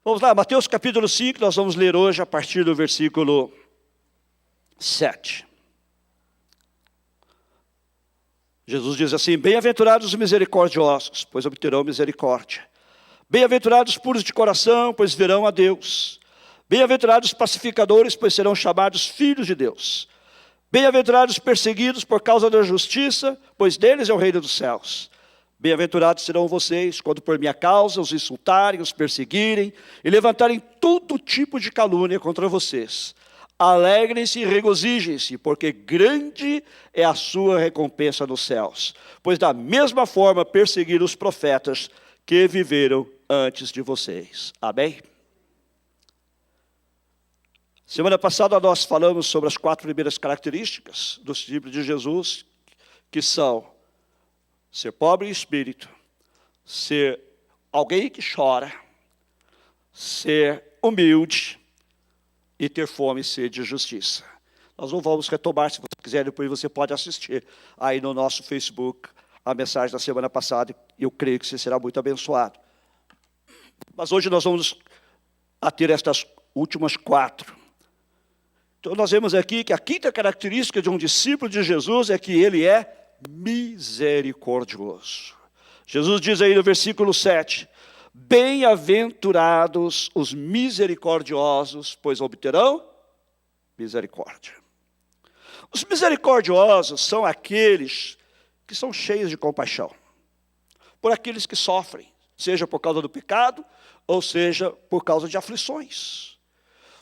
Vamos lá, Mateus capítulo 5, nós vamos ler hoje a partir do versículo 7. Jesus diz assim: bem-aventurados os misericordiosos, pois obterão misericórdia. Bem-aventurados os puros de coração, pois verão a Deus. Bem-aventurados os pacificadores, pois serão chamados filhos de Deus. Bem-aventurados os perseguidos por causa da justiça, pois deles é o reino dos céus. Bem-aventurados serão vocês, quando por minha causa os insultarem, os perseguirem e levantarem todo tipo de calúnia contra vocês. Alegrem-se e regozijem-se, porque grande é a sua recompensa nos céus. Pois da mesma forma perseguiram os profetas que viveram antes de vocês. Amém? Semana passada nós falamos sobre as 4 primeiras características do discípulo de Jesus, que são ser pobre em espírito, ser alguém que chora, ser humilde e ter fome e sede de justiça. Nós não vamos retomar, se você quiser, depois você pode assistir aí no nosso Facebook a mensagem da semana passada, e eu creio que você será muito abençoado. Mas hoje nós vamos ater estas últimas 4. Então nós vemos aqui que a 5ª característica de um discípulo de Jesus é que ele é misericordioso. Jesus diz aí no versículo 7, bem-aventurados os misericordiosos, pois obterão misericórdia. Os misericordiosos são aqueles que são cheios de compaixão por aqueles que sofrem, seja por causa do pecado, ou seja por causa de aflições.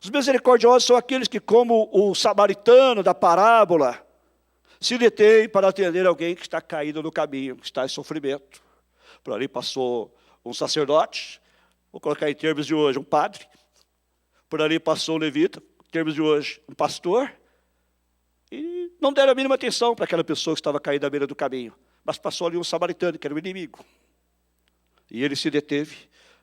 Os misericordiosos são aqueles que, como o samaritano da parábola, se detém para atender alguém que está caído no caminho, que está em sofrimento. Por ali passou um sacerdote, vou colocar em termos de hoje, um padre. Por ali passou um levita, em termos de hoje, um pastor. E não deram a mínima atenção para aquela pessoa que estava caída à beira do caminho. Mas passou ali um samaritano, que era o inimigo. E ele se deteve,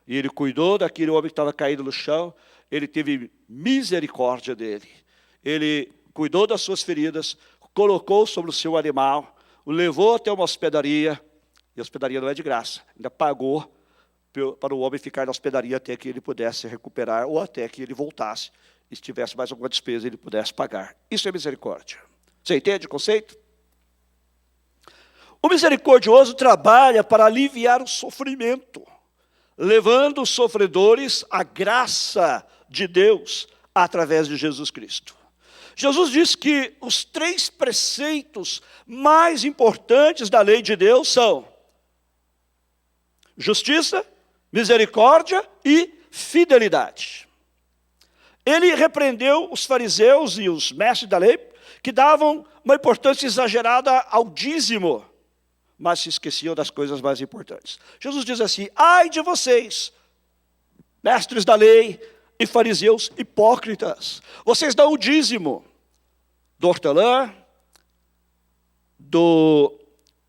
e ele cuidou daquele homem que estava caído no chão. Ele teve misericórdia dele. Ele cuidou das suas feridas, colocou sobre o seu animal, o levou até uma hospedaria, e a hospedaria não é de graça, ainda pagou para o homem ficar na hospedaria até que ele pudesse recuperar, ou até que ele voltasse, e se tivesse mais alguma despesa, ele pudesse pagar. Isso é misericórdia. Você entende o conceito? O misericordioso trabalha para aliviar o sofrimento, levando os sofredores à graça de Deus através de Jesus Cristo. Jesus disse que os 3 preceitos mais importantes da lei de Deus são justiça, misericórdia e fidelidade. Ele repreendeu os fariseus e os mestres da lei que davam uma importância exagerada ao dízimo, mas se esqueciam das coisas mais importantes. Jesus diz assim: ai de vocês, mestres da lei e fariseus hipócritas, vocês dão o dízimo do hortelã, do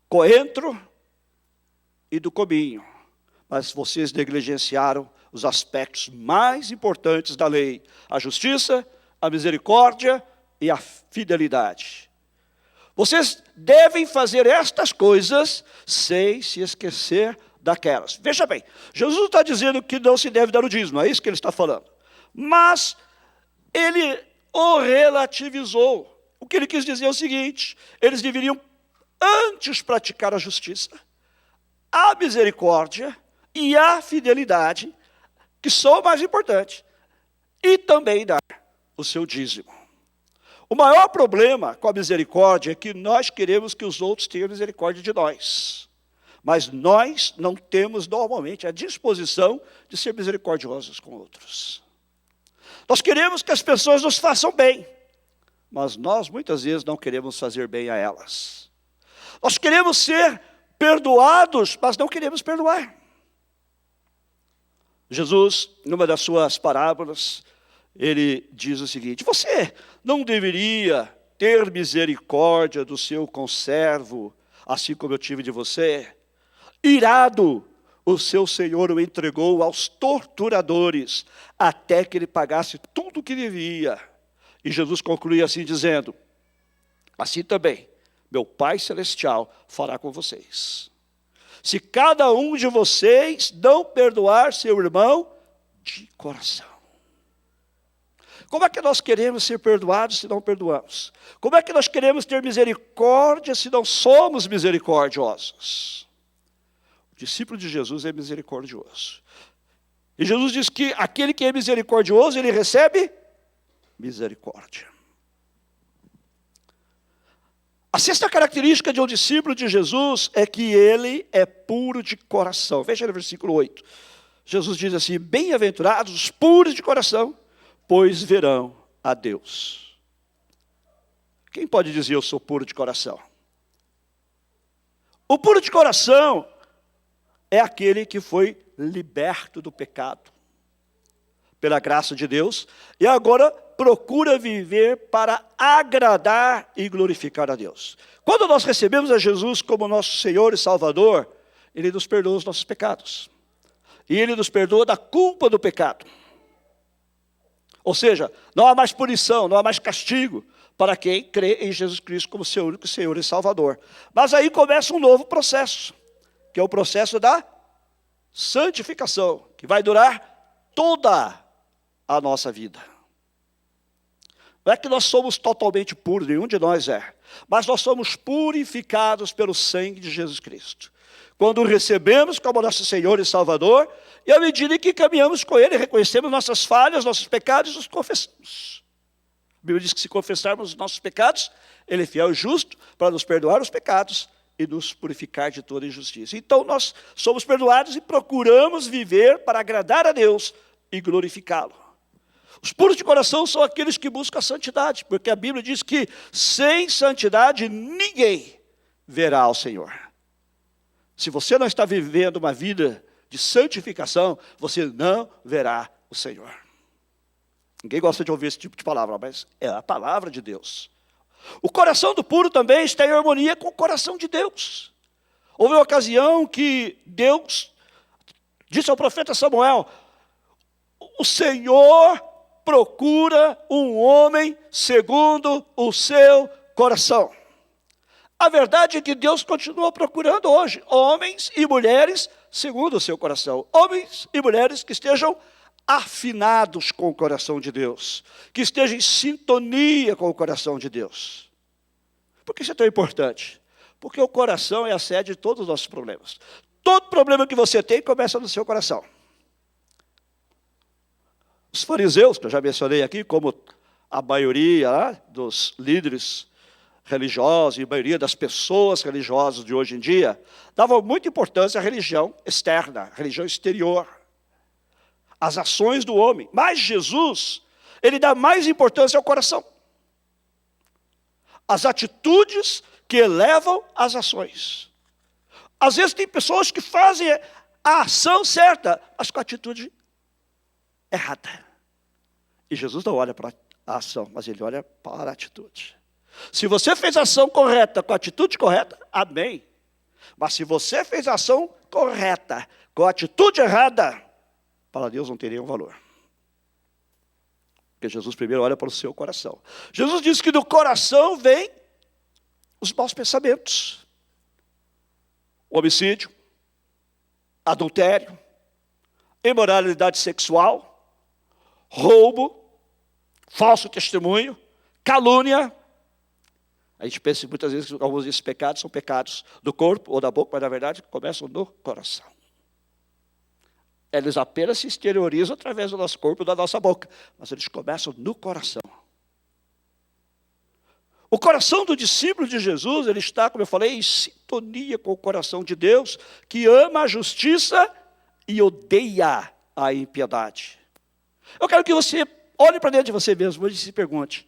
coentro e do cominho, mas vocês negligenciaram os aspectos mais importantes da lei: a justiça, a misericórdia e a fidelidade. Vocês devem fazer estas coisas sem se esquecer daquelas. Veja bem, Jesus não está dizendo que não se deve dar o dízimo, é isso que ele está falando. Mas ele o relativizou. O que ele quis dizer é o seguinte: eles deveriam antes praticar a justiça, a misericórdia e a fidelidade, que são mais importantes, e também dar o seu dízimo. O maior problema com a misericórdia é que nós queremos que os outros tenham misericórdia de nós. Mas nós não temos normalmente a disposição de ser misericordiosos com outros. Nós queremos que as pessoas nos façam bem, mas nós muitas vezes não queremos fazer bem a elas. Nós queremos ser perdoados, mas não queremos perdoar. Jesus, numa das suas parábolas, ele diz o seguinte: você não deveria ter misericórdia do seu conservo, assim como eu tive de você? Irado, o seu senhor o entregou aos torturadores, até que ele pagasse tudo o que devia. E Jesus conclui assim dizendo: assim também, meu Pai Celestial fará com vocês. Se cada um de vocês não perdoar seu irmão, de coração. Como é que nós queremos ser perdoados se não perdoamos? Como é que nós queremos ter misericórdia se não somos misericordiosos? O discípulo de Jesus é misericordioso. E Jesus diz que aquele que é misericordioso, ele recebe misericórdia. A sexta característica de um discípulo de Jesus é que ele é puro de coração. Veja no versículo 8. Jesus diz assim: bem-aventurados os puros de coração, pois verão a Deus. Quem pode dizer eu sou puro de coração? O puro de coração é aquele que foi liberto do pecado, pela graça de Deus, e agora procura viver para agradar e glorificar a Deus. Quando nós recebemos a Jesus como nosso Senhor e Salvador, Ele nos perdoa os nossos pecados. E Ele nos perdoa da culpa do pecado. Ou seja, não há mais punição, não há mais castigo para quem crê em Jesus Cristo como seu único Senhor e Salvador. Mas aí começa um novo processo, que é o processo da santificação, que vai durar toda a nossa vida. Não é que nós somos totalmente puros, nenhum de nós é, mas nós somos purificados pelo sangue de Jesus Cristo. Quando o recebemos como nosso Senhor e Salvador, e à medida que caminhamos com Ele, reconhecemos nossas falhas, nossos pecados e os confessamos. A Bíblia diz que se confessarmos os nossos pecados, Ele é fiel e justo para nos perdoar os pecados e nos purificar de toda injustiça. Então nós somos perdoados e procuramos viver para agradar a Deus e glorificá-lo. Os puros de coração são aqueles que buscam a santidade, porque a Bíblia diz que sem santidade ninguém verá ao Senhor. Se você não está vivendo uma vida de santificação, você não verá o Senhor. Ninguém gosta de ouvir esse tipo de palavra, mas é a palavra de Deus. O coração do puro também está em harmonia com o coração de Deus. Houve uma ocasião que Deus disse ao profeta Samuel: o Senhor procura um homem segundo o seu coração. A verdade é que Deus continua procurando hoje homens e mulheres segundo o seu coração. Homens e mulheres que estejam afinados com o coração de Deus, que estejam em sintonia com o coração de Deus. Por que isso é tão importante? Porque o coração é a sede de todos os nossos problemas. Todo problema que você tem começa no seu coração. Os fariseus, que eu já mencionei aqui, como a maioria dos líderes religiosos e a maioria das pessoas religiosas de hoje em dia, davam muita importância à religião externa, à religião exterior, às ações do homem. Mas Jesus, ele dá mais importância ao coração, às atitudes que elevam as ações. Às vezes tem pessoas que fazem a ação certa, mas com a atitude errada. E Jesus não olha para a ação, mas Ele olha para a atitude. Se você fez a ação correta, com a atitude correta, amém. Mas se você fez a ação correta, com a atitude errada, para Deus não tem nenhum valor. Porque Jesus primeiro olha para o seu coração. Jesus diz que do coração vem os maus pensamentos. Homicídio, adultério, imoralidade sexual, roubo, falso testemunho, calúnia. A gente pensa muitas vezes que alguns desses pecados são pecados do corpo ou da boca, mas na verdade começam no coração. Eles apenas se exteriorizam através do nosso corpo e da nossa boca, mas eles começam no coração. O coração do discípulo de Jesus, ele está, como eu falei, em sintonia com o coração de Deus, que ama a justiça e odeia a impiedade. Eu quero que você olhe para dentro de você mesmo e se pergunte: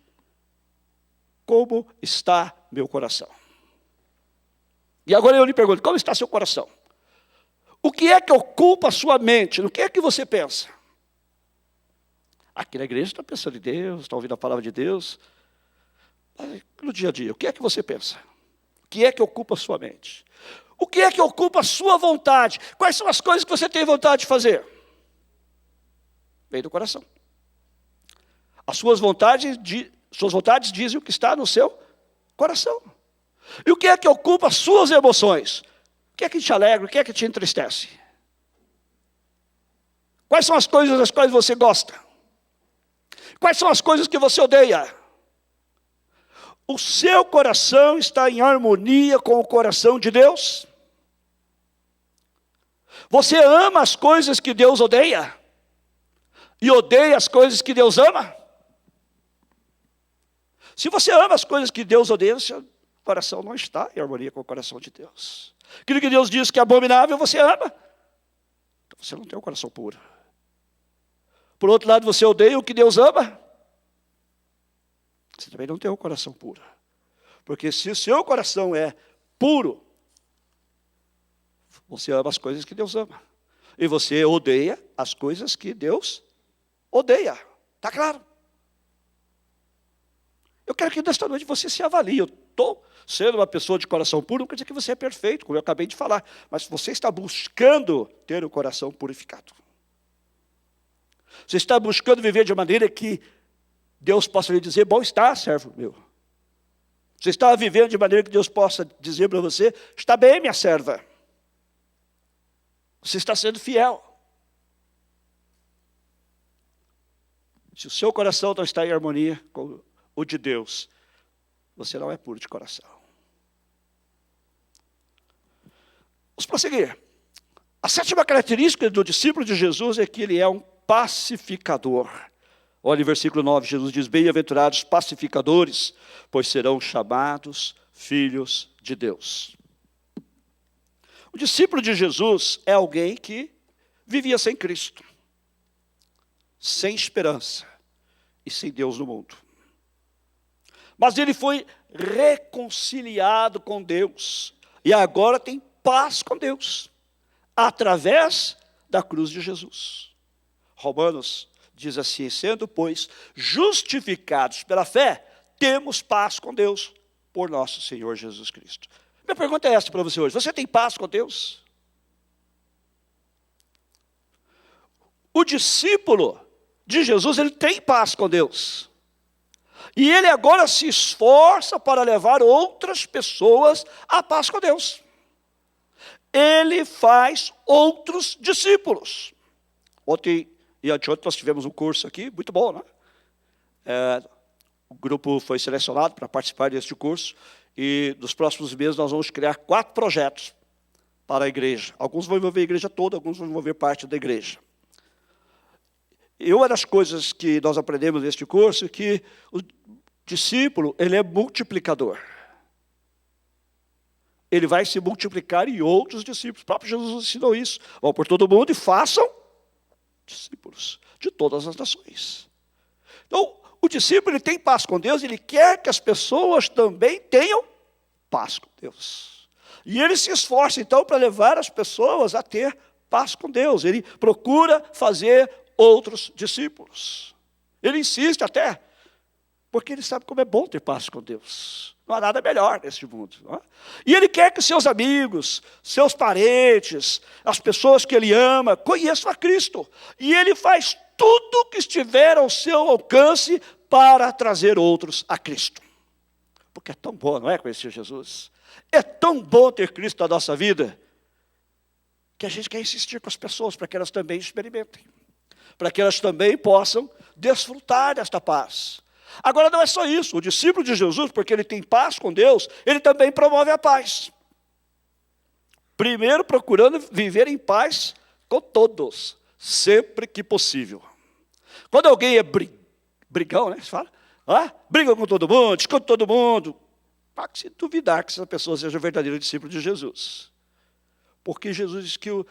como está meu coração? E agora eu lhe pergunto, como está seu coração? O que é que ocupa a sua mente? No que é que você pensa? Aqui na igreja está pensando em Deus, está ouvindo a palavra de Deus. Mas no dia a dia, o que é que você pensa? O que é que ocupa a sua mente? O que é que ocupa a sua vontade? Quais são as coisas que você tem vontade de fazer? Vem do coração. As suas vontades dizem o que está no seu coração. E o que é que ocupa as suas emoções? O que é que te alegra? O que é que te entristece? Quais são as coisas das quais você gosta? Quais são as coisas que você odeia? O seu coração está em harmonia com o coração de Deus? Você ama as coisas que Deus odeia? E odeia as coisas que Deus ama? Se você ama as coisas que Deus odeia, seu coração não está em harmonia com o coração de Deus. Aquilo que Deus diz que é abominável, você ama. Então você não tem um coração puro. Por outro lado, você odeia o que Deus ama. Você também não tem um coração puro. Porque se o seu coração é puro, você ama as coisas que Deus ama. E você odeia as coisas que Deus odeia. Está claro? Eu quero que nesta noite você se avalie. Eu estou sendo uma pessoa de coração puro, não quer dizer que você é perfeito, como eu acabei de falar. Mas você está buscando ter o coração purificado. Você está buscando viver de maneira que Deus possa lhe dizer, bom está, servo meu. Você está vivendo de maneira que Deus possa dizer para você, está bem, minha serva. Você está sendo fiel. Se o seu coração não está em harmonia com o de Deus, você não é puro de coração. Vamos prosseguir. A sétima característica do discípulo de Jesus é que ele é um pacificador. Olha, em versículo 9, Jesus diz, bem-aventurados pacificadores, pois serão chamados filhos de Deus. O discípulo de Jesus é alguém que vivia sem Cristo, sem esperança e sem Deus no mundo. Mas ele foi reconciliado com Deus e agora tem paz com Deus, através da cruz de Jesus. Romanos diz assim, sendo, pois, justificados pela fé, temos paz com Deus por nosso Senhor Jesus Cristo. Minha pergunta é essa para você hoje, você tem paz com Deus? O discípulo de Jesus, ele tem paz com Deus. E ele agora se esforça para levar outras pessoas à paz com Deus. Ele faz outros discípulos. Ontem e anteontem nós tivemos um curso aqui, muito bom, né? O grupo foi selecionado para participar deste curso. E nos próximos meses nós vamos criar 4 projetos para a igreja. Alguns vão envolver a igreja toda, alguns vão envolver parte da igreja. E uma das coisas que nós aprendemos neste curso é que o discípulo, ele é multiplicador. Ele vai se multiplicar em outros discípulos. O próprio Jesus ensinou isso. Vão por todo mundo e façam discípulos de todas as nações. Então, o discípulo, ele tem paz com Deus, ele quer que as pessoas também tenham paz com Deus. E ele se esforça, então, para levar as pessoas a ter paz com Deus. Ele procura fazer outros discípulos. Ele insiste até, porque ele sabe como é bom ter paz com Deus. Não há nada melhor neste mundo. Não é? E ele quer que seus amigos, seus parentes, as pessoas que ele ama, conheçam a Cristo. E ele faz tudo que estiver ao seu alcance para trazer outros a Cristo. Porque é tão bom, não é, conhecer Jesus? É tão bom ter Cristo na nossa vida, que a gente quer insistir com as pessoas para que elas também experimentem. Para que elas também possam desfrutar desta paz. Agora não é só isso, o discípulo de Jesus, porque ele tem paz com Deus, ele também promove a paz. Primeiro procurando viver em paz com todos, sempre que possível. Quando alguém é brigão, né, você fala, briga com todo mundo, discute com todo mundo, para se duvidar que essa pessoa seja verdadeiro discípulo de Jesus. Porque Jesus diz que os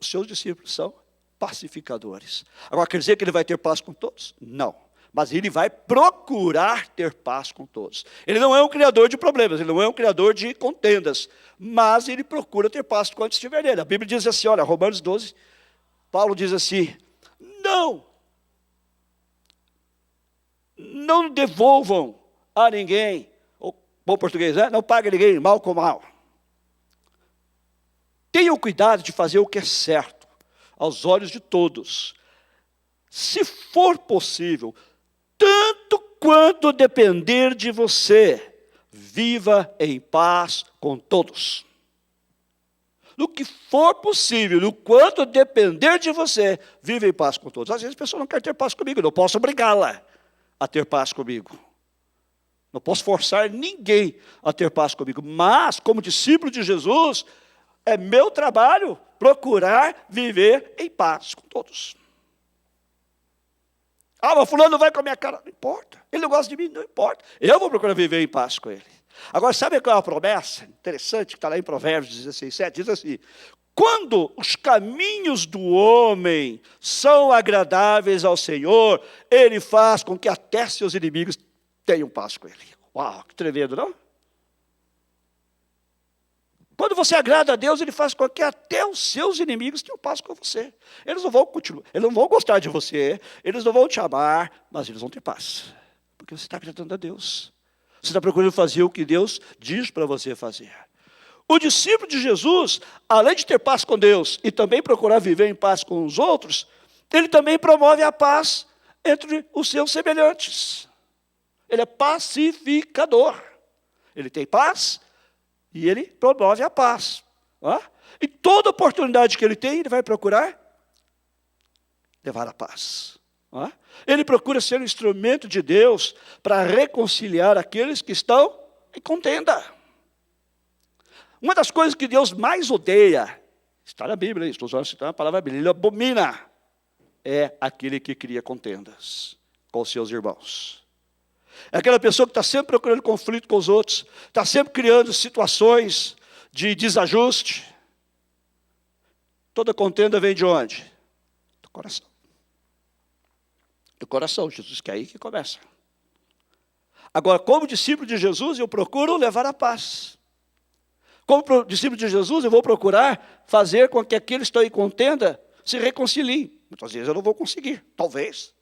seus discípulos são pacificadores. Agora, quer dizer que ele vai ter paz com todos? Não. Mas ele vai procurar ter paz com todos. Ele não é um criador de problemas, ele não é um criador de contendas, mas ele procura ter paz quando estiver nele. A Bíblia diz assim, olha, Romanos 12, Paulo diz assim, não devolvam a ninguém, ou bom português, né? Não pague ninguém mal com mal. Tenham cuidado de fazer o que é certo, aos olhos de todos. Se for possível, tanto quanto depender de você, viva em paz com todos. no que for possível, no quanto depender de você, vive em paz com todos. Às vezes a pessoa não quer ter paz comigo, eu não posso obrigá-la a ter paz comigo. Não posso forçar ninguém a ter paz comigo. Mas, como discípulo de Jesus, é meu trabalho procurar viver em paz com todos. Ah, mas fulano não vai com a minha cara. Não importa. Ele não gosta de mim, não importa. Eu vou procurar viver em paz com ele. Agora, sabe qual é a promessa interessante que está lá em Provérbios 16:7? Diz assim: quando os caminhos do homem são agradáveis ao Senhor, Ele faz com que até seus inimigos tenham paz com Ele. Uau, que tremendo, não? Quando você agrada a Deus, Ele faz com que até os seus inimigos tenham paz com você. Eles não vão continuar, eles não vão gostar de você, eles não vão te amar, mas eles vão ter paz. Porque você está agradando a Deus. Você está procurando fazer o que Deus diz para você fazer. O discípulo de Jesus, além de ter paz com Deus e também procurar viver em paz com os outros, ele também promove a paz entre os seus semelhantes. Ele é pacificador. Ele tem paz e ele promove a paz. E toda oportunidade que ele tem, ele vai procurar levar a paz. Ele procura ser um instrumento de Deus para reconciliar aqueles que estão em contenda. Uma das coisas que Deus mais odeia, está na Bíblia, estou usando a palavra Bíblia, Ele abomina, é aquele que cria contendas com os seus irmãos. É aquela pessoa que está sempre procurando conflito com os outros, está sempre criando situações de desajuste. Toda contenda vem de onde? Do coração. Do coração, Jesus quer aí que começa. Agora, como discípulo de Jesus, eu procuro levar a paz. Como discípulo de Jesus, eu vou procurar fazer com que aqueles que estão em contenda se reconciliem. Muitas vezes eu não vou conseguir, talvez.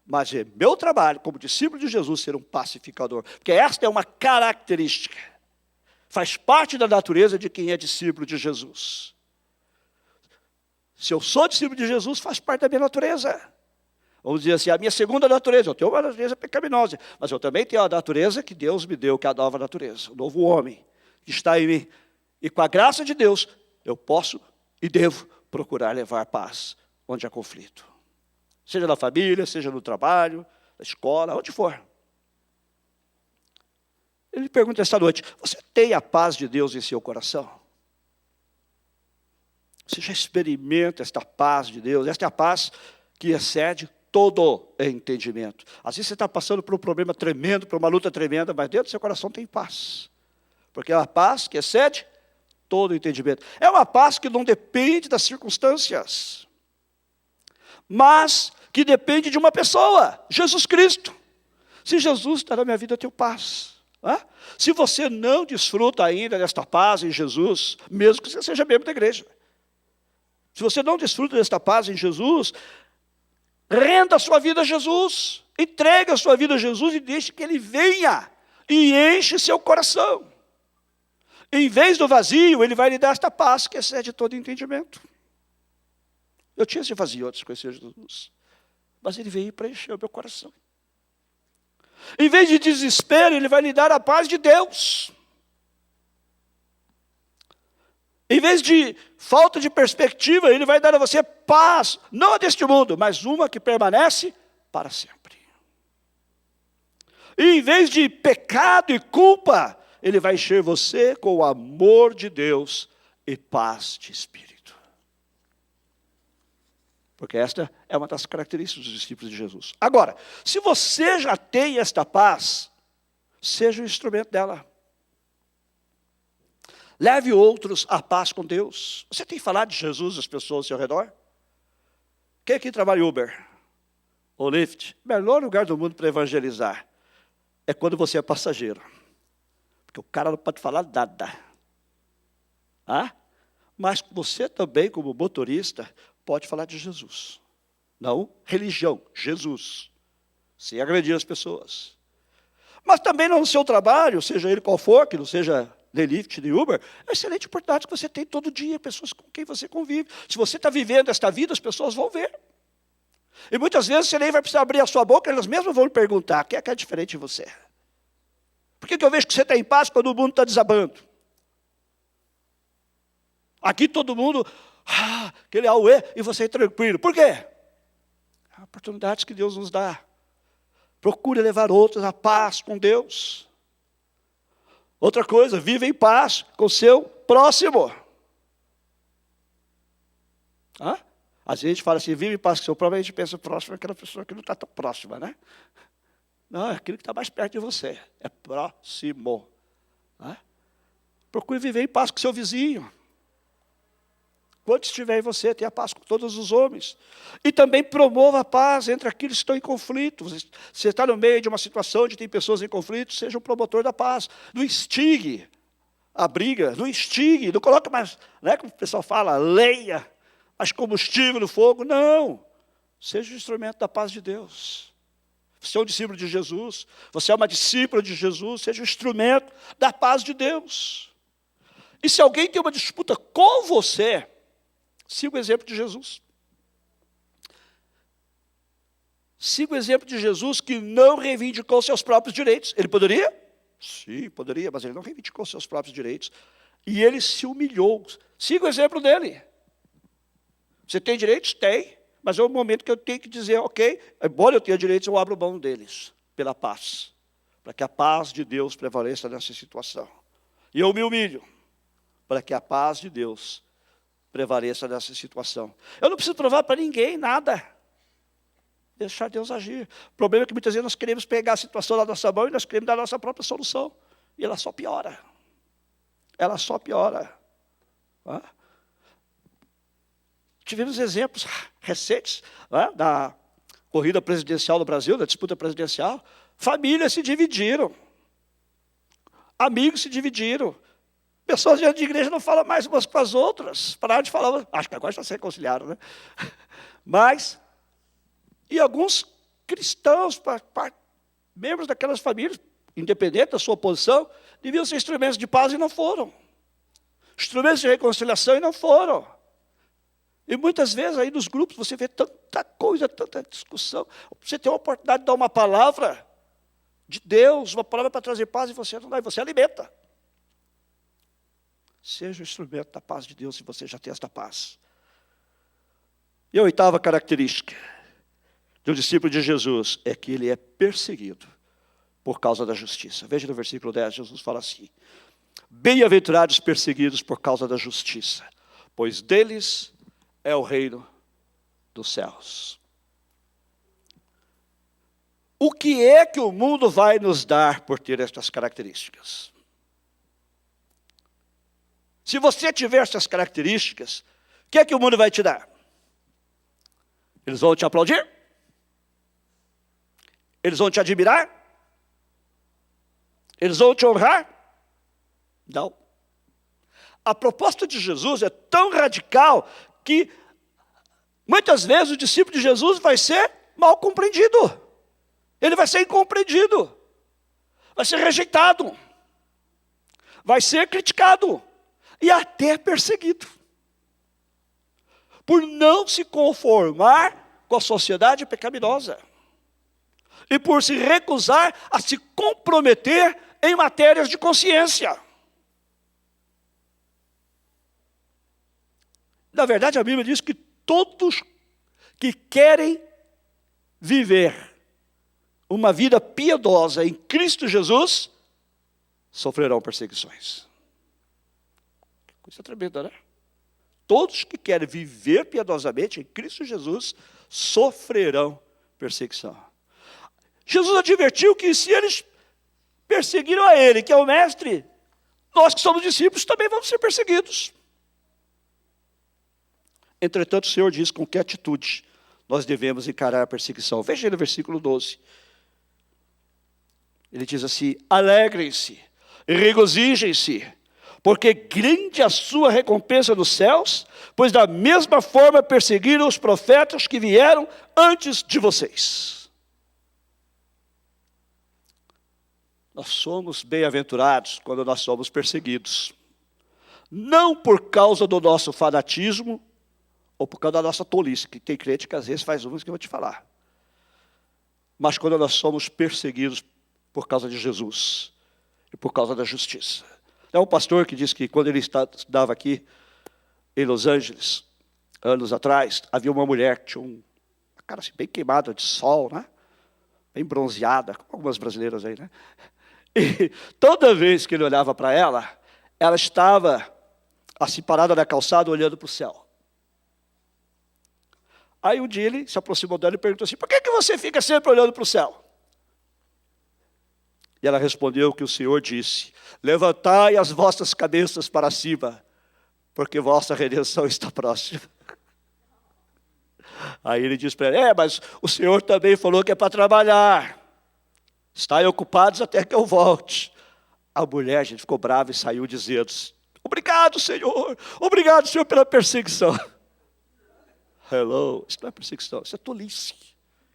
Mas é meu trabalho, como discípulo de Jesus, ser um pacificador. Porque esta é uma característica. Faz parte da natureza de quem é discípulo de Jesus. Se eu sou discípulo de Jesus, faz parte da minha natureza. Vamos dizer assim, a minha segunda natureza. Eu tenho uma natureza pecaminosa, mas eu também tenho a natureza que Deus me deu, que é a nova natureza, o novo homem que está em mim. E com a graça de Deus, eu posso e devo procurar levar paz onde há conflito. Seja na família, seja no trabalho, na escola, onde for. Ele pergunta esta noite: você tem a paz de Deus em seu coração? Você já experimenta esta paz de Deus? Esta é a paz que excede todo entendimento. Às vezes você está passando por um problema tremendo, por uma luta tremenda, mas dentro do seu coração tem paz. Porque é uma paz que excede todo entendimento. É uma paz que não depende das circunstâncias, mas que depende de uma pessoa, Jesus Cristo. Se Jesus está na minha vida, eu tenho paz. Se você não desfruta ainda desta paz em Jesus, mesmo que você seja membro da igreja, se você não desfruta desta paz em Jesus, renda a sua vida a Jesus, entregue a sua vida a Jesus e deixe que Ele venha e enche seu coração. Em vez do vazio, Ele vai lhe dar esta paz que excede todo entendimento. Eu tinha esse vazio antes de conhecer Jesus, mas Ele veio para encher o meu coração. Em vez de desespero, Ele vai lhe dar a paz de Deus. Em vez de falta de perspectiva, Ele vai dar a você paz, não a deste mundo, mas uma que permanece para sempre. E em vez de pecado e culpa, Ele vai encher você com o amor de Deus e paz de espírito. Porque esta é uma das características dos discípulos de Jesus. Agora, se você já tem esta paz, seja o instrumento dela. Leve outros à paz com Deus. Você tem falado de Jesus às pessoas ao seu redor? Quem aqui trabalha em Uber? Ou Lyft? O melhor lugar do mundo para evangelizar é quando você é passageiro. Porque o cara não pode falar nada. Mas você também, como motorista, pode falar de Jesus. Não religião, Jesus. Sem agredir as pessoas. Mas também no seu trabalho, seja ele qual for, que não seja de Lyft, de Uber, é uma excelente oportunidade que você tem todo dia, pessoas com quem você convive. Se você está vivendo esta vida, as pessoas vão ver. E muitas vezes você nem vai precisar abrir a sua boca, elas mesmas vão lhe perguntar: o que é diferente de você? Por que eu vejo que você está em paz quando o mundo está desabando? Aqui todo mundo, aquele auê, e você é tranquilo. Por quê? Oportunidades que Deus nos dá. Procure levar outros à paz com Deus. Outra coisa, viva em paz com o seu próximo. Às vezes a gente fala assim, vive em paz com o seu próximo, a gente pensa próximo é aquela pessoa que não está tão próxima, né? Não, é aquele que está mais perto de você. É próximo. Procure viver em paz com o seu vizinho. Quando estiver em você, tenha paz com todos os homens. E também promova a paz entre aqueles que estão em conflito. Você está no meio de uma situação onde tem pessoas em conflito, seja um promotor da paz. Não instigue a briga, não instigue, não coloque mais, né, como o pessoal fala, lenha, mais combustível no fogo. Não. Seja o instrumento da paz de Deus. Você é um discípulo de Jesus, você é uma discípula de Jesus, seja o instrumento da paz de Deus. E se alguém tem uma disputa com você, siga o exemplo de Jesus. Siga o exemplo de Jesus que não reivindicou seus próprios direitos. Ele poderia? Sim, poderia, mas ele não reivindicou seus próprios direitos. E ele se humilhou. Siga o exemplo dele. Você tem direitos? Tem. Mas é o momento que eu tenho que dizer, ok, embora eu tenha direitos, eu abro mão deles, pela paz. Para que a paz de Deus prevaleça nessa situação. E eu me humilho, para que a paz de Deus prevaleça nessa situação. Eu não preciso provar para ninguém nada. Deixar Deus agir. O problema é que muitas vezes nós queremos pegar a situação da nossa mão e nós queremos dar a nossa própria solução. E ela só piora. Ela só piora. Tivemos exemplos recentes da corrida presidencial do Brasil, da disputa presidencial. Famílias se dividiram. Amigos se dividiram. Pessoas diante de igreja não falam mais umas com as outras. Pararam de falar. Acho que agora já se reconciliaram, né? Mas, e alguns cristãos, membros daquelas famílias, independente da sua posição, deviam ser instrumentos de paz e não foram. Instrumentos de reconciliação e não foram. E muitas vezes aí nos grupos você vê tanta coisa, tanta discussão. Você tem a oportunidade de dar uma palavra de Deus, uma palavra para trazer paz e você não dá, e você alimenta. Seja o instrumento da paz de Deus se você já tem esta paz. E a oitava característica de um discípulo de Jesus é que ele é perseguido por causa da justiça. Veja no versículo 10, Jesus fala assim: bem-aventurados perseguidos por causa da justiça, pois deles é o reino dos céus. O que é que o mundo vai nos dar por ter estas características? Se você tiver essas características, o que é que o mundo vai te dar? Eles vão te aplaudir? Eles vão te admirar? Eles vão te honrar? Não. A proposta de Jesus é tão radical que muitas vezes o discípulo de Jesus vai ser mal compreendido. Ele vai ser incompreendido. Vai ser rejeitado. Vai ser criticado. E até perseguido. Por não se conformar com a sociedade pecaminosa. E por se recusar a se comprometer em matérias de consciência. Na verdade, a Bíblia diz que todos que querem viver uma vida piedosa em Cristo Jesus sofrerão perseguições. Coisa tremenda, né? Todos que querem viver piedosamente em Cristo Jesus sofrerão perseguição. Jesus advertiu que se eles perseguiram a Ele, que é o Mestre, nós que somos discípulos também vamos ser perseguidos. Entretanto, o Senhor diz com que atitude nós devemos encarar a perseguição. Veja aí no versículo 12. Ele diz assim: alegrem-se, regozijem-se, porque grande a sua recompensa nos céus, pois da mesma forma perseguiram os profetas que vieram antes de vocês. Nós somos bem-aventurados quando nós somos perseguidos. Não por causa do nosso fanatismo, ou por causa da nossa tolice, que tem crente que às vezes faz umas que eu vou te falar. Mas quando nós somos perseguidos por causa de Jesus e por causa da justiça. É um pastor que diz que quando ele estudava aqui em Los Angeles, anos atrás, havia uma mulher que tinha uma cara assim, bem queimada de sol, né? Bem bronzeada, como algumas brasileiras aí, né? E toda vez que ele olhava para ela, ela estava assim parada na calçada, olhando para o céu. Aí um dia ele se aproximou dela e perguntou assim, por que você fica sempre olhando para o céu? E ela respondeu que o Senhor disse, levantai as vossas cabeças para cima, porque vossa redenção está próxima. Aí ele disse para ela, mas o Senhor também falou que é para trabalhar. Estai ocupados até que eu volte. A mulher, gente, ficou brava e saiu dizendo, obrigado, Senhor pela perseguição. Hello, isso não é perseguição, isso é tolice.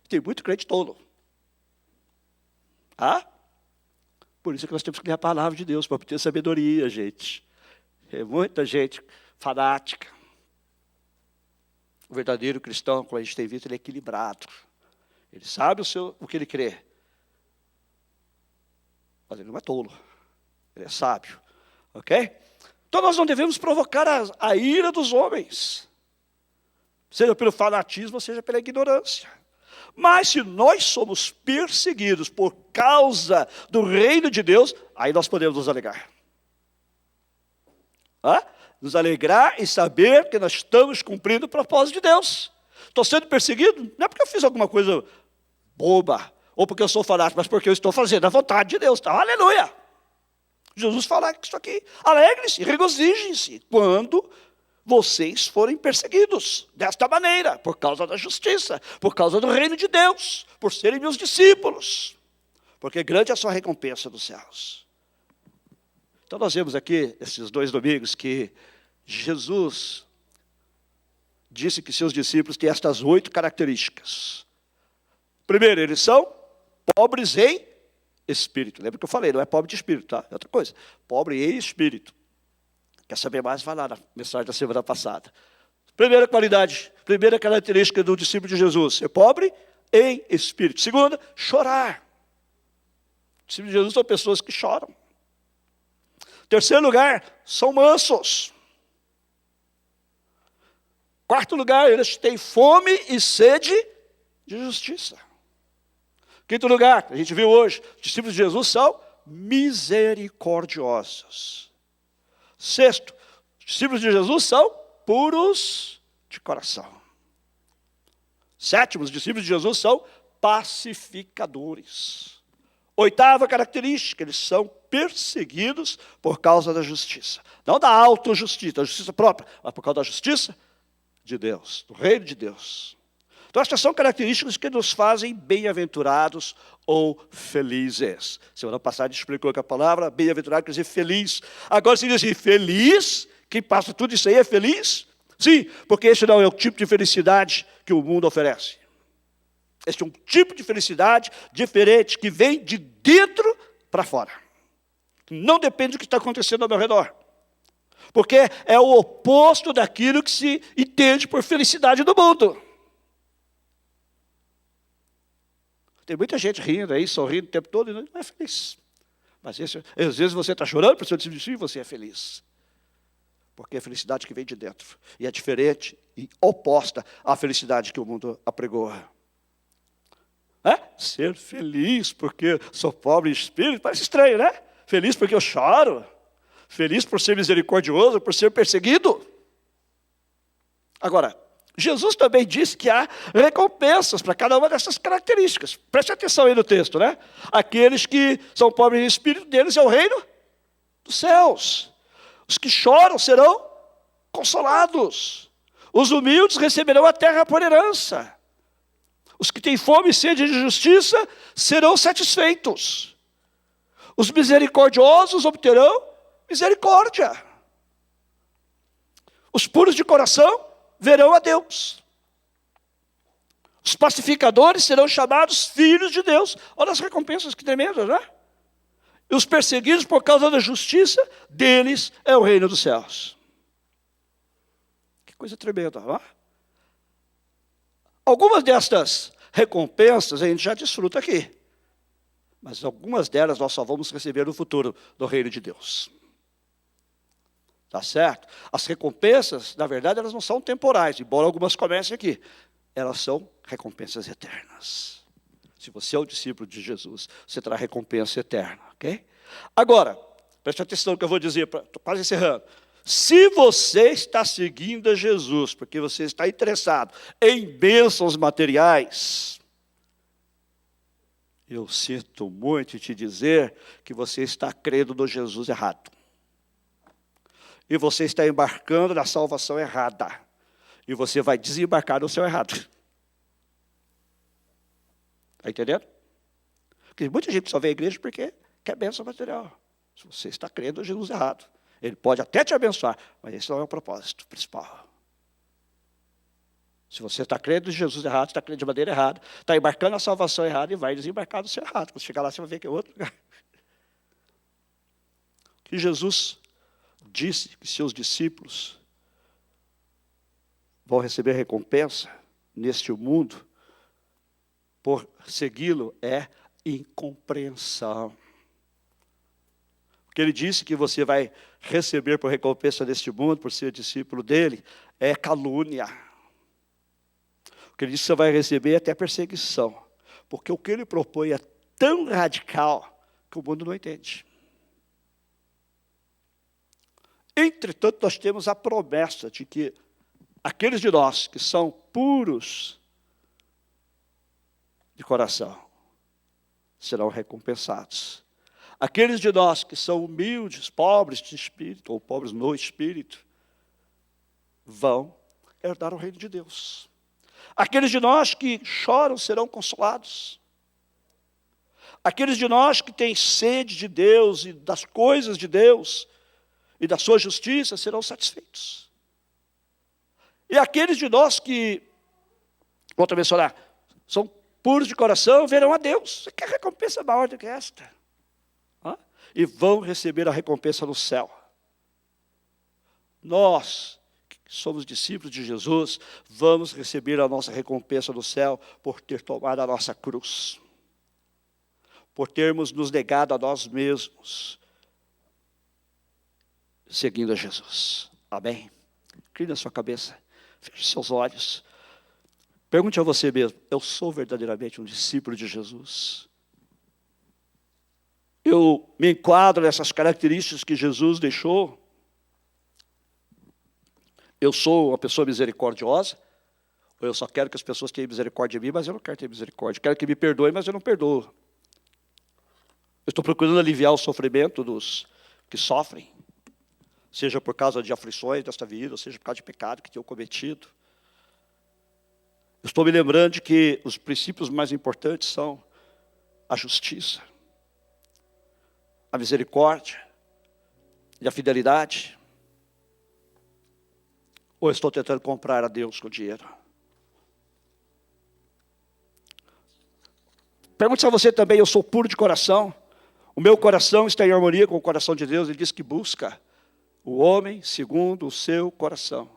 Tem muito crente tolo. Por isso que nós temos que ler a palavra de Deus, para obter sabedoria, gente. É muita gente fanática. O verdadeiro cristão, como a gente tem visto, ele é equilibrado. Ele sabe o que ele crê. Mas ele não é tolo. Ele é sábio. Ok? Então nós não devemos provocar a ira dos homens. Seja pelo fanatismo, seja pela ignorância. Mas se nós somos perseguidos por causa do reino de Deus, aí nós podemos nos alegrar. Nos alegrar e saber que nós estamos cumprindo o propósito de Deus. Estou sendo perseguido, não é porque eu fiz alguma coisa boba, ou porque eu sou fanático, mas porque eu estou fazendo a vontade de Deus. Então, aleluia! Jesus fala isso aqui. Alegre-se, regozijem-se quando vocês forem perseguidos desta maneira, por causa da justiça, por causa do reino de Deus, por serem meus discípulos, porque grande é a sua recompensa dos céus. Então nós vemos aqui, esses 2 domingos, que Jesus disse que seus discípulos têm estas 8 características. Primeiro, eles são pobres em espírito. Lembra que eu falei, não é pobre de espírito, tá? É outra coisa. Pobre em espírito. Quer saber mais? Vai lá na mensagem da semana passada. Primeira qualidade, primeira característica do discípulo de Jesus, ser pobre em espírito. Segunda, chorar. Discípulos de Jesus são pessoas que choram. Terceiro lugar, são mansos. Quarto lugar, eles têm fome e sede de justiça. Quinto lugar, a gente viu hoje, os discípulos de Jesus são misericordiosos. Sexto, os discípulos de Jesus são puros de coração. Sétimo, os discípulos de Jesus são pacificadores. Oitava característica, eles são perseguidos por causa da justiça. Não da autojustiça, da justiça própria, mas por causa da justiça de Deus, do reino de Deus. Então, estas são características que nos fazem bem-aventurados ou felizes. Semana passada a gente explicou que a palavra bem-aventurado quer dizer feliz. Agora se diz assim, feliz, quem passa tudo isso aí é feliz? Sim, porque esse não é o tipo de felicidade que o mundo oferece. Esse é um tipo de felicidade diferente, que vem de dentro para fora. Não depende do que está acontecendo ao meu redor. Porque é o oposto daquilo que se entende por felicidade do mundo. Tem muita gente rindo aí, sorrindo o tempo todo, e não é feliz. Mas às vezes você está chorando para o seu discípulo e você é feliz. Porque é a felicidade que vem de dentro. E é diferente e oposta à felicidade que o mundo apregoa. Ser feliz porque sou pobre em espírito, parece estranho, né? Feliz porque eu choro. Feliz por ser misericordioso, por ser perseguido. Agora, Jesus também disse que há recompensas para cada uma dessas características. Preste atenção aí no texto, né? Aqueles que são pobres em espírito, deles é o reino dos céus. Os que choram serão consolados. Os humildes receberão a terra por herança. Os que têm fome e sede de justiça serão satisfeitos. Os misericordiosos obterão misericórdia. Os puros de coração verão a Deus. Os pacificadores serão chamados filhos de Deus. Olha as recompensas que tremendas, né? E os perseguidos por causa da justiça, deles é o reino dos céus. Que coisa tremenda, não é? Algumas destas recompensas a gente já desfruta aqui. Mas algumas delas nós só vamos receber no futuro do reino de Deus. Tá certo? As recompensas, na verdade, elas não são temporais, embora algumas comecem aqui. Elas são recompensas eternas. Se você é o discípulo de Jesus, você terá recompensa eterna, ok? Agora, preste atenção no que eu vou dizer, estou quase encerrando. Se você está seguindo a Jesus, porque você está interessado em bênçãos materiais, eu sinto muito em te dizer que você está crendo no Jesus errado. E você está embarcando na salvação errada. E você vai desembarcar no céu errado. Está entendendo? Porque muita gente só vem à igreja porque quer bênção material. Se você está crendo no Jesus errado. Ele pode até te abençoar, mas esse não é o propósito principal. Se você está crendo em Jesus errado, está crendo de maneira errada, está embarcando na salvação errada e vai desembarcar no céu errado. Quando chegar lá, você vai ver que é outro lugar. Que Jesus disse que seus discípulos vão receber recompensa neste mundo por segui-lo é incompreensão. O que ele disse que você vai receber por recompensa neste mundo, por ser discípulo dele, é calúnia. O que ele disse que você vai receber é até perseguição. Porque o que ele propõe é tão radical que o mundo não entende. Entretanto, nós temos a promessa de que aqueles de nós que são puros de coração serão recompensados. Aqueles de nós que são humildes, pobres de espírito, ou pobres no espírito, vão herdar o reino de Deus. Aqueles de nós que choram serão consolados. Aqueles de nós que têm sede de Deus e das coisas de Deus e da sua justiça serão satisfeitos. E aqueles de nós que, volto a mencionar, são puros de coração, verão a Deus. Você quer recompensa maior do que esta? E vão receber a recompensa no céu. Nós, que somos discípulos de Jesus, vamos receber a nossa recompensa no céu por ter tomado a nossa cruz. Por termos nos negado a nós mesmos, seguindo a Jesus. Amém? Incline a sua cabeça, feche seus olhos. Pergunte a você mesmo, eu sou verdadeiramente um discípulo de Jesus? Eu me enquadro nessas características que Jesus deixou? Eu sou uma pessoa misericordiosa? Ou eu só quero que as pessoas tenham misericórdia de mim, mas eu não quero ter misericórdia? Quero que me perdoem, mas eu não perdoo. Eu estou procurando aliviar o sofrimento dos que sofrem, seja por causa de aflições desta vida, seja por causa de pecado que tenham cometido. Eu estou me lembrando de que os princípios mais importantes são a justiça, a misericórdia e a fidelidade. Ou eu estou tentando comprar a Deus com dinheiro? Pergunte a você também, eu sou puro de coração? O meu coração está em harmonia com o coração de Deus? Ele diz que busca o homem segundo o seu coração.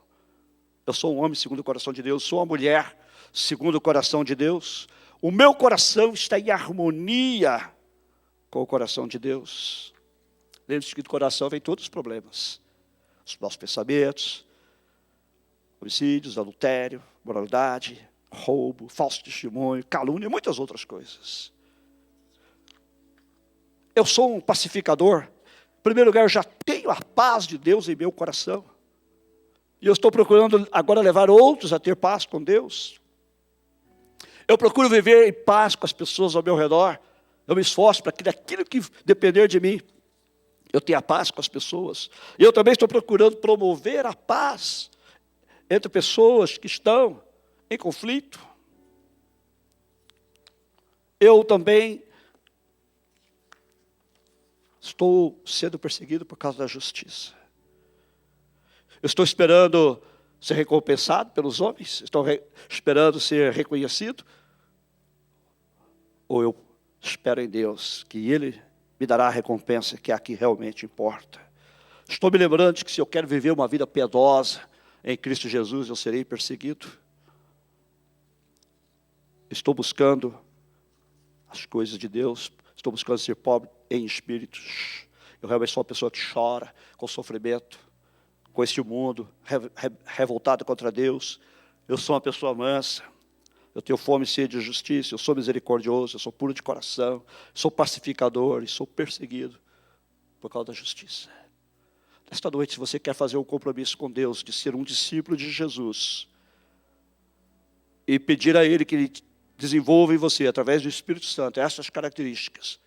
Eu sou um homem segundo o coração de Deus, sou uma mulher segundo o coração de Deus. O meu coração está em harmonia com o coração de Deus. Lembre-se que do coração vem todos os problemas. Os maus pensamentos, homicídios, adultério, moralidade, roubo, falso testemunho, calúnia e muitas outras coisas. Eu sou um pacificador. Em primeiro lugar, eu já tenho a paz de Deus em meu coração. E eu estou procurando agora levar outros a ter paz com Deus. Eu procuro viver em paz com as pessoas ao meu redor. Eu me esforço para que daquilo que depender de mim, eu tenha paz com as pessoas. E eu também estou procurando promover a paz entre pessoas que estão em conflito. Eu também estou sendo perseguido por causa da justiça. Eu estou esperando ser recompensado pelos homens? Estou esperando ser reconhecido? Ou eu espero em Deus que Ele me dará a recompensa que é a que realmente importa? Estou me lembrando de que se eu quero viver uma vida piedosa em Cristo Jesus, eu serei perseguido. Estou buscando as coisas de Deus, estou buscando ser pobre em espírito. Eu realmente sou uma pessoa que chora com sofrimento. com este mundo, revoltado contra Deus. Eu sou uma pessoa mansa, eu tenho fome e sede de justiça, eu sou misericordioso, eu sou puro de coração, sou pacificador e sou perseguido por causa da justiça. Nesta noite, se você quer fazer um compromisso com Deus, de ser um discípulo de Jesus, e pedir a Ele que Ele desenvolva em você, através do Espírito Santo, essas características,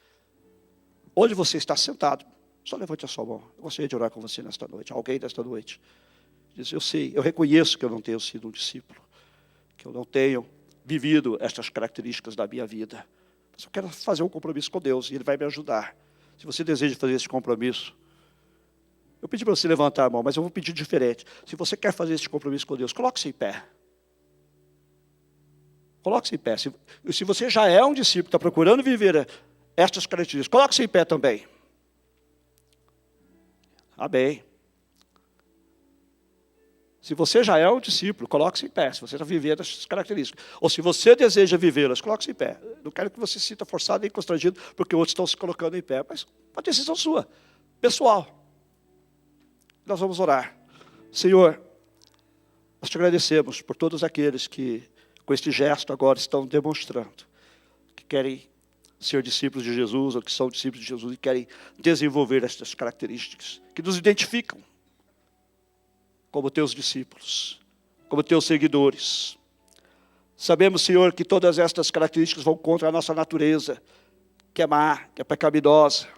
onde você está sentado, só levante a sua mão. Eu gostaria de orar com você nesta noite. Alguém nesta noite diz: eu sei, eu reconheço que eu não tenho sido um discípulo, que eu não tenho vivido estas características da minha vida, mas eu quero fazer um compromisso com Deus e Ele vai me ajudar. Se você deseja fazer esse compromisso, eu pedi para você levantar a mão, mas eu vou pedir diferente. Se você quer fazer esse compromisso com Deus, coloque-se em pé. Coloque-se em pé. Se você já é um discípulo, está procurando viver estas características, coloque-se em pé também. Amém. Se você já é um discípulo, coloque-se em pé. Se você está vivendo essas características. Ou se você deseja vivê-las, coloque-se em pé. Não quero que você se sinta forçado nem constrangido, porque outros estão se colocando em pé. Mas uma decisão sua, pessoal. Nós vamos orar. Senhor, nós te agradecemos por todos aqueles que, com este gesto agora, estão demonstrando que querem ser discípulos de Jesus, ou que são discípulos de Jesus e querem desenvolver estas características, que nos identificam como teus discípulos, como teus seguidores. Sabemos, Senhor, que todas estas características vão contra a nossa natureza, que é má, que é pecaminosa,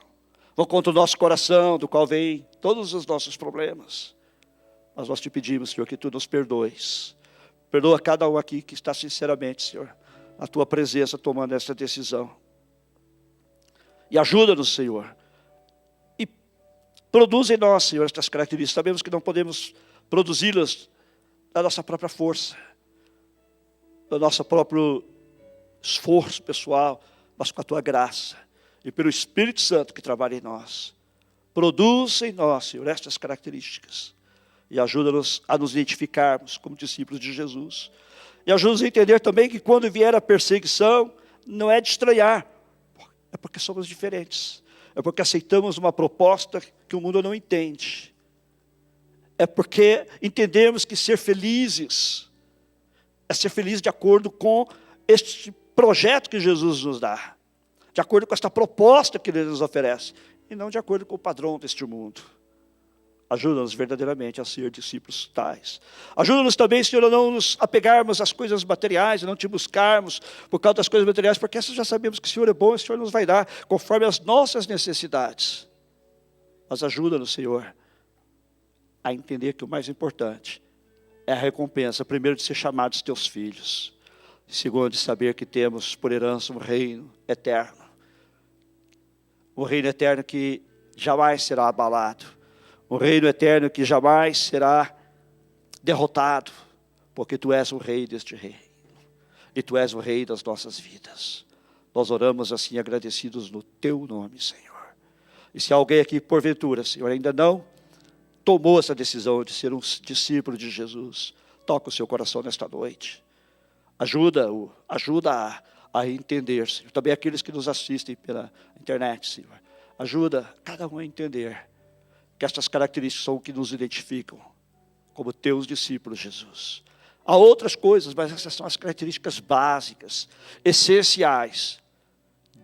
vão contra o nosso coração, do qual vêm todos os nossos problemas. Mas nós te pedimos, Senhor, que tu nos perdoes. Perdoa cada um aqui que está sinceramente, Senhor, na tua presença, tomando essa decisão. E ajuda-nos, Senhor. E produz em nós, Senhor, estas características. Sabemos que não podemos produzi-las da nossa própria força, do nosso próprio esforço pessoal, mas com a tua graça. E pelo Espírito Santo que trabalha em nós. Produz em nós, Senhor, estas características. E ajuda-nos a nos identificarmos como discípulos de Jesus. E ajuda-nos a entender também que quando vier a perseguição, não é de estranhar. É porque somos diferentes. É porque aceitamos uma proposta que o mundo não entende. É porque entendemos que ser felizes é ser feliz de acordo com este projeto que Jesus nos dá. De acordo com esta proposta que Ele nos oferece. E não de acordo com o padrão deste mundo. Ajuda-nos verdadeiramente a ser discípulos tais. Ajuda-nos também, Senhor, a não nos apegarmos às coisas materiais, a não te buscarmos por causa das coisas materiais, porque essas já sabemos que o Senhor é bom e o Senhor nos vai dar, conforme as nossas necessidades. Mas ajuda-nos, Senhor, a entender que o mais importante é a recompensa, primeiro de ser chamados teus filhos, segundo de saber que temos por herança um reino eterno. Um reino eterno que jamais será abalado. Um reino eterno que jamais será derrotado. Porque tu és o rei deste reino. E tu és o rei das nossas vidas. Nós oramos assim agradecidos no teu nome, Senhor. E se alguém aqui, porventura, Senhor, ainda não tomou essa decisão de ser um discípulo de Jesus, toca o seu coração nesta noite. Ajuda-o, ajuda a entender, Senhor. Também aqueles que nos assistem pela internet, Senhor. Ajuda cada um a entender que estas características são o que nos identificam como teus discípulos, Jesus. Há outras coisas, mas essas são as características básicas, essenciais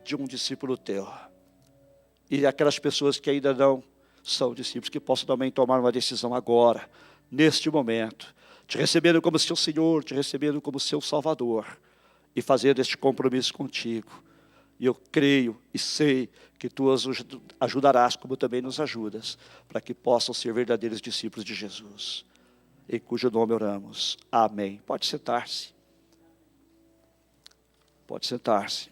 de um discípulo teu. E aquelas pessoas que ainda não são discípulos, que possam também tomar uma decisão agora, neste momento, te recebendo como seu Senhor, te recebendo como seu Salvador, e fazendo este compromisso contigo. E eu creio e sei que tu os ajudarás, como também nos ajudas, para que possam ser verdadeiros discípulos de Jesus, em cujo nome oramos. Amém. Pode sentar-se. Pode sentar-se.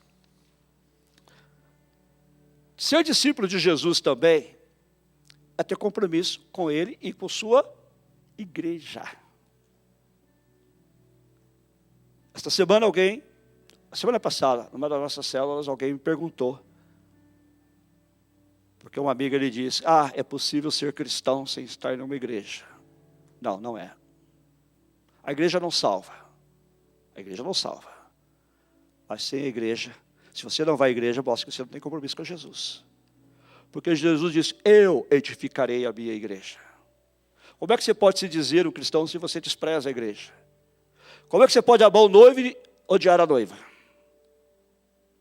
Ser discípulo de Jesus também é ter compromisso com Ele e com sua igreja. Esta semana a semana passada, numa das nossas células, alguém me perguntou. Porque uma amiga lhe disse, é possível ser cristão sem estar numa igreja. Não, não é. A igreja não salva. A igreja não salva. Mas sem a igreja, se você não vai à igreja, mostra que você não tem compromisso com Jesus. Porque Jesus disse, eu edificarei a minha igreja. Como é que você pode se dizer um cristão se você despreza a igreja? Como é que você pode amar o noivo e odiar a noiva?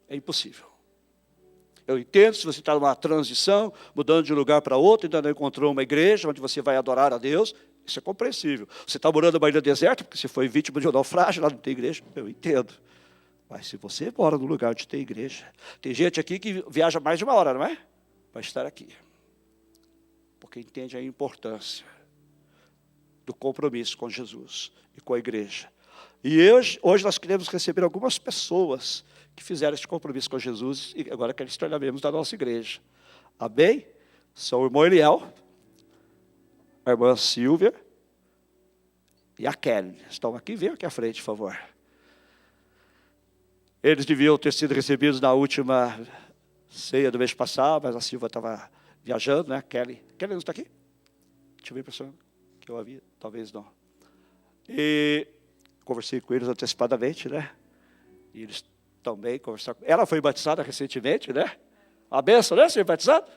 É impossível. Eu entendo se você está numa transição, mudando de um lugar para outro, ainda não encontrou uma igreja onde você vai adorar a Deus, isso é compreensível. Você está morando numa ilha deserta, porque você foi vítima de um naufrágio, lá não tem igreja, eu entendo. Mas se você mora num lugar onde tem igreja, tem gente aqui que viaja mais de uma hora, não é? Para estar aqui. Porque entende a importância do compromisso com Jesus e com a igreja. E hoje nós queremos receber algumas pessoas que fizeram esse compromisso com Jesus e agora querem se tornar membros da nossa igreja. Amém? São o irmão Eliel, a irmã Silvia e a Kelly. Estão aqui? Venham aqui à frente, por favor. Eles deviam ter sido recebidos na última ceia do mês passado, mas a Silvia estava viajando, né? Kelly não está aqui? Deixa eu ver a pessoa que eu havia, talvez não. E conversei com eles antecipadamente, né? E eles também conversaram. Ela foi batizada recentemente, né? A benção, né? Ser batizado?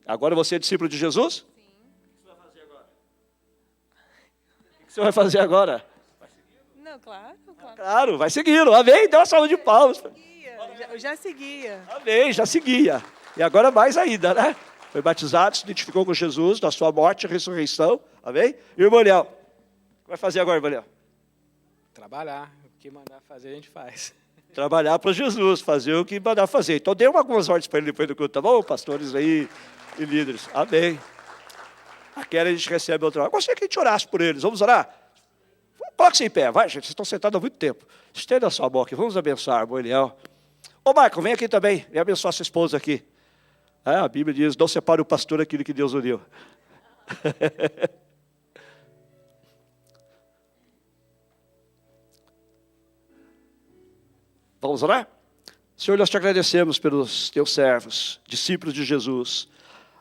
Agora você é discípulo de Jesus? Sim. O que você vai fazer agora? Não, claro. Claro, vai seguindo. Amém? Dá uma salva de palmas. Eu já seguia. Amém, já seguia. E agora mais ainda, né? Foi batizado, se identificou com Jesus, na sua morte e ressurreição. Amém? E o irmão Léo? O que vai fazer agora, irmão Léo? Trabalhar. O que mandar fazer, a gente faz. Trabalhar para Jesus, fazer o que mandar fazer. Então, dê algumas ordens para ele depois do culto, tá bom? Pastores aí e líderes. Amém. Aquela a gente recebe outra hora. Gostaria que a gente orasse por eles. Vamos orar? Coloque-se em pé, vai, gente. Vocês estão sentados há muito tempo. Estenda a sua mão aqui. Vamos abençoar, irmão Eliel. Ô, Marco, vem aqui também. Vem abençoar sua esposa aqui. A Bíblia diz, não separe o pastor aquilo que Deus uniu. Vamos orar? Senhor, nós te agradecemos pelos teus servos, discípulos de Jesus.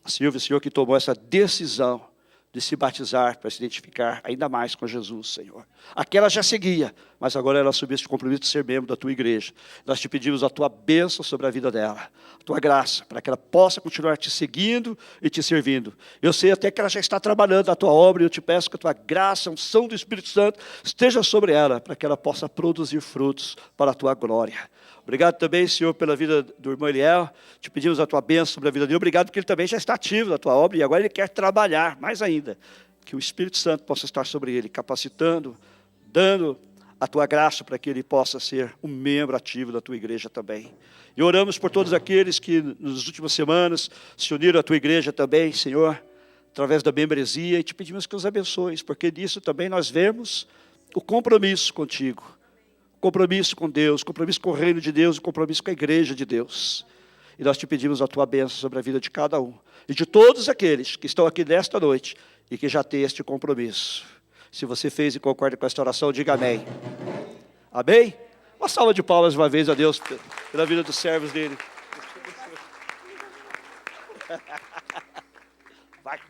A Silvia, Senhor, que tomou essa decisão de se batizar para se identificar ainda mais com Jesus, Senhor. Aquela já seguia, mas agora ela assumiu esse compromisso de ser membro da tua igreja. Nós te pedimos a tua bênção sobre a vida dela, a tua graça, para que ela possa continuar te seguindo e te servindo. Eu sei até que ela já está trabalhando a tua obra e eu te peço que a tua graça, a unção do Espírito Santo esteja sobre ela, para que ela possa produzir frutos para a tua glória. Obrigado também, Senhor, pela vida do irmão Eliel. Te pedimos a tua bênção sobre a vida dele. Obrigado porque ele também já está ativo na tua obra e agora ele quer trabalhar mais ainda. Que o Espírito Santo possa estar sobre ele, capacitando, dando a tua graça para que ele possa ser um membro ativo da tua igreja também. E oramos por todos aqueles que nas últimas semanas se uniram à tua igreja também, Senhor, através da membresia, e te pedimos que os abençoes, porque nisso também nós vemos o compromisso contigo. Compromisso com Deus, compromisso com o reino de Deus, compromisso com a igreja de Deus. E nós te pedimos a tua bênção sobre a vida de cada um. E de todos aqueles que estão aqui nesta noite e que já têm este compromisso. Se você fez e concorda com esta oração, diga amém. Amém? Uma salva de palmas uma vez a Deus pela vida dos servos dele. Vai.